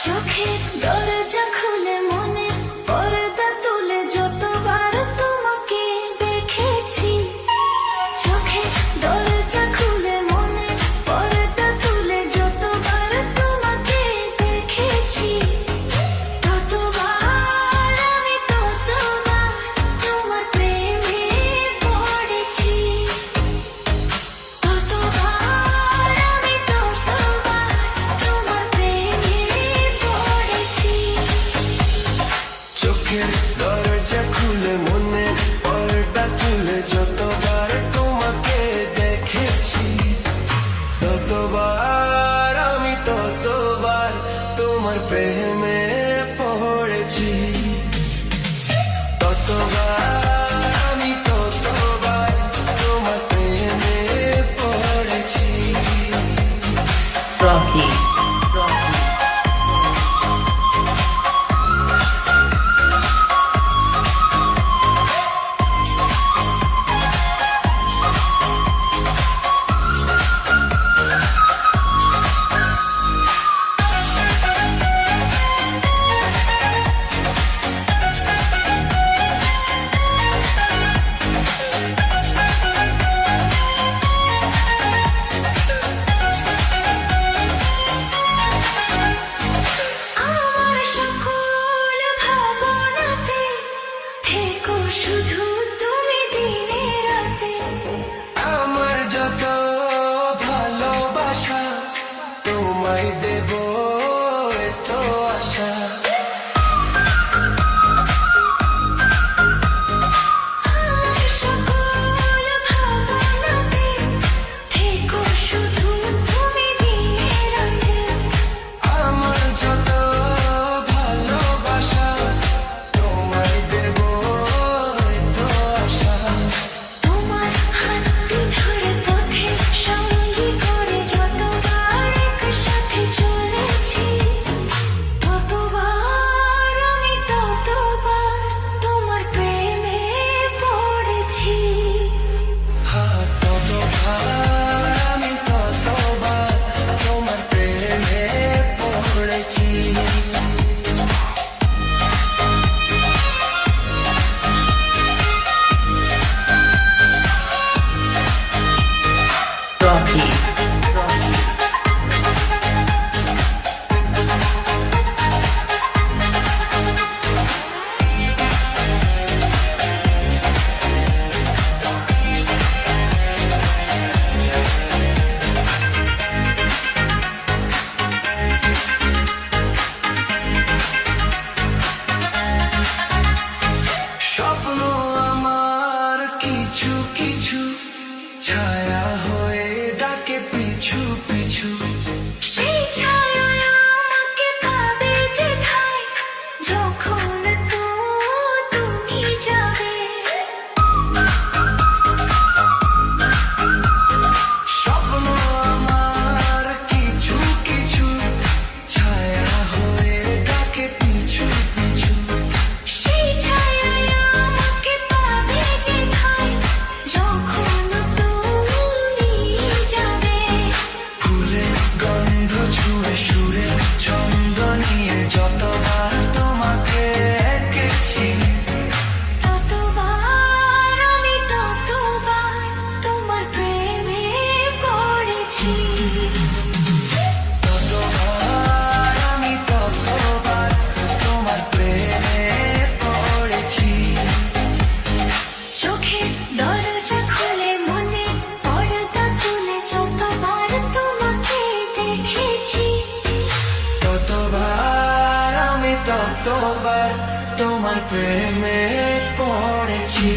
চোখের দরজা খুলে মনে পর্দা তুলে যতবার তোমাকে দেখেছি। চোখের দরজা খুলে মনে পর্দা তুলে যতবার তোমাকে দেখেছি, ততবার আমি ততবার তোমার প্রেমে পড়েছি। ততবার আমি ততবার তোমার প্রেমে পড়েছি। চোখের দরজা খুলে মনে পর্দা তুলে যতবার তোমাকে দেখেছি, ততবার আমি ততবার তোমার প্রেমে পড়েছি। ততবার আমি ততবার তোমার প্রেমে পড়েছি। Rocky. আমার সকল ভাবনাতে থেকো শুধু তুমি দিনে রাতে। আমার যত ভালোবাসা তোমায় দেব এত আশা। আমার সকল ভাবনাতে থেকো শুধু তুমি দিনে রাতে। আমার যত ভালোবাসা তোমায় দেব এত আশা। তোমার হাতটি ধরে পথে সঙ্গী করে যতবার একসাথে চলেছি, ততবার আমি ততবার তোমার প্রেমে পড়েছি। ততবার আমি ততবার তোমার প্রেমে পড়েছি। Rocky. স্বপ্ন আমার কিছু কিছু ছায়া হয়ে ডাকে পিছু পিছু। সেই ছায়ায় আমাকে পাবে যেথায়, যখন তুমি যাবে। স্বপ্ন আমার কিছু কিছু ছায়া হয়ে ডাকে পিছু পিছু। সেই ছায়ায় আমাকে পাবে যেথায়, যখন তুমি যাবে। ফুলের গন্ধ ছুঁয়ে সুরে ছন্দ নিয়ে যতবার তোমাকে এঁকেছি, ততবার আমি ততবার তোমার প্রেমে পড়েছি। ততবার আমি ততবার তোমার প্রেমে পড়েছি। চোখের দরজা খুলে মনে পর্দা তুলে যতবার তোমাকে দেখেছি, ততবার আমি ততবার তোমার প্রেমে পড়েছি।